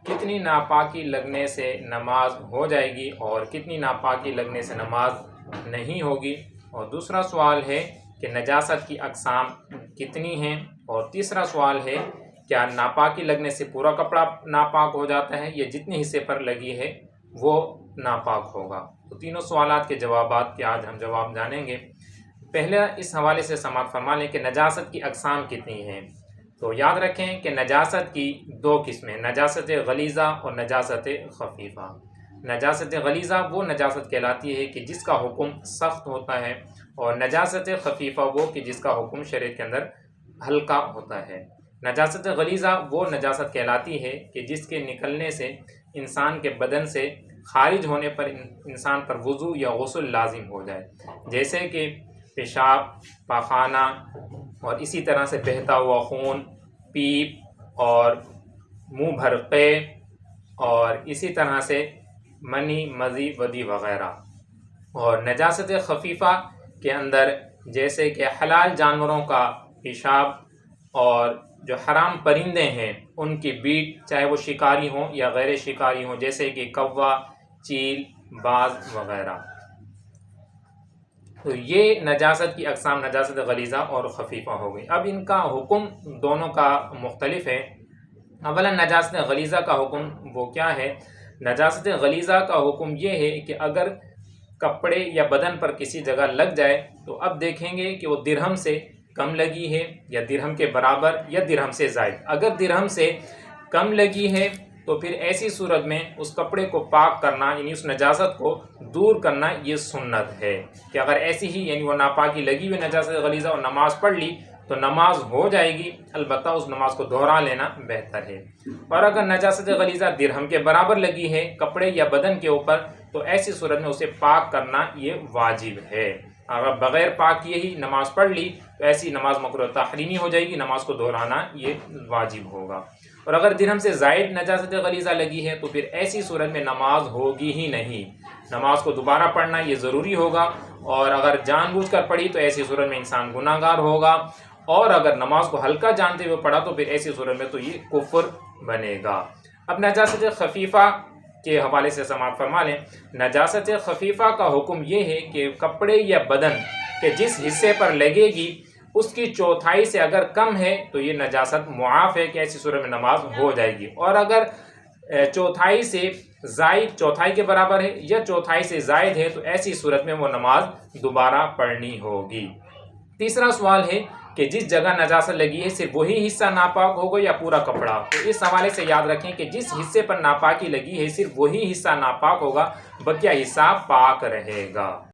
کتنی ناپاکی لگنے سے نماز ہو جائے گی اور کتنی ناپاکی لگنے سے نماز نہیں ہوگی؟ اور دوسرا سوال ہے کہ نجاست کی اقسام کتنی ہیں؟ اور تیسرا سوال ہے کیا ناپاکی لگنے سے پورا کپڑا ناپاک ہو جاتا ہے یا جتنے حصے پر لگی ہے وہ ناپاک ہوگا؟ تو تینوں سوالات کے جوابات کے آج ہم جواب جانیں گے۔ پہلے اس حوالے سے سماعت فرما لیں کہ نجاست کی اقسام کتنی ہیں۔ تو یاد رکھیں کہ نجاست کی دو قسمیں، نجاست غلیظہ اور نجاست خفیفہ۔ نجاست غلیظہ وہ نجاست کہلاتی ہے کہ جس کا حکم سخت ہوتا ہے، اور نجاست خفیفہ وہ کہ جس کا حکم شریعت کے اندر ہلکا ہوتا ہے۔ نجاست غلیظہ وہ نجاست کہلاتی ہے کہ جس کے نکلنے سے انسان کے بدن سے خارج ہونے پر انسان پر وضو یا غسل لازم ہو جائے، جیسے کہ پیشاب، پاخانہ، اور اسی طرح سے بہتا ہوا خون، پیپ اور منہ بھرقے، اور اسی طرح سے منی، مزی، ودی وغیرہ۔ اور نجاست خفیفہ کے اندر جیسے کہ حلال جانوروں کا پیشاب اور جو حرام پرندے ہیں ان کی بیٹ، چاہے وہ شکاری ہوں یا غیر شکاری ہوں، جیسے کہ کوا، چیل، باز وغیرہ۔ تو یہ نجاست کی اقسام نجاست غلیظہ اور خفیفہ ہو گئی۔ اب ان کا حکم دونوں کا مختلف ہے۔ اولا نجاست غلیظہ کا حکم وہ کیا ہے؟ نجاست غلیظہ کا حکم یہ ہے کہ اگر کپڑے یا بدن پر کسی جگہ لگ جائے تو اب دیکھیں گے کہ وہ درہم سے کم لگی ہے یا درہم کے برابر یا درہم سے زائد۔ اگر درہم سے کم لگی ہے تو پھر ایسی صورت میں اس کپڑے کو پاک کرنا، یعنی اس نجاست کو دور کرنا، یہ سنت ہے کہ اگر ایسی ہی یعنی وہ ناپاکی لگی ہوئی نجاست غلیظہ اور نماز پڑھ لی تو نماز ہو جائے گی، البتہ اس نماز کو دہرا لینا بہتر ہے۔ اور اگر نجاست غلیظہ درہم کے برابر لگی ہے کپڑے یا بدن کے اوپر تو ایسی صورت میں اسے پاک کرنا یہ واجب ہے۔ اگر بغیر پاک کیے ہی نماز پڑھ لی تو ایسی نماز مکروہ تحریمی ہو جائے گی، نماز کو دہرانا یہ واجب ہوگا۔ اور اگر درہم سے زائد نجاست غلیظہ لگی ہے تو پھر ایسی صورت میں نماز ہوگی ہی نہیں، نماز کو دوبارہ پڑھنا یہ ضروری ہوگا، اور اگر جان بوجھ کر پڑھی تو ایسی صورت میں انسان گناہ گار ہوگا، اور اگر نماز کو ہلکا جانتے ہوئے پڑھا تو پھر ایسی صورت میں تو یہ کفر بنے گا۔ اب نجاست خفیفہ کے حوالے سے سماعت فرما لیں۔ نجاست خفیفہ کا حکم یہ ہے کہ کپڑے یا بدن کے جس حصے پر لگے گی اس کی چوتھائی سے اگر کم ہے تو یہ نجاست معاف ہے کہ ایسی صورت میں نماز ہو جائے گی، اور اگر چوتھائی سے زائد، چوتھائی کے برابر ہے یا چوتھائی سے زائد ہے تو ایسی صورت میں وہ نماز دوبارہ پڑھنی ہوگی۔ تیسرا سوال ہے کہ جس جگہ نجاست لگی ہے صرف وہی حصہ ناپاک ہوگا یا پورا کپڑا؟ تو اس حوالے سے یاد رکھیں کہ جس حصے پر ناپاکی لگی ہے صرف وہی حصہ ناپاک ہوگا، بقیہ حصہ پاک رہے گا۔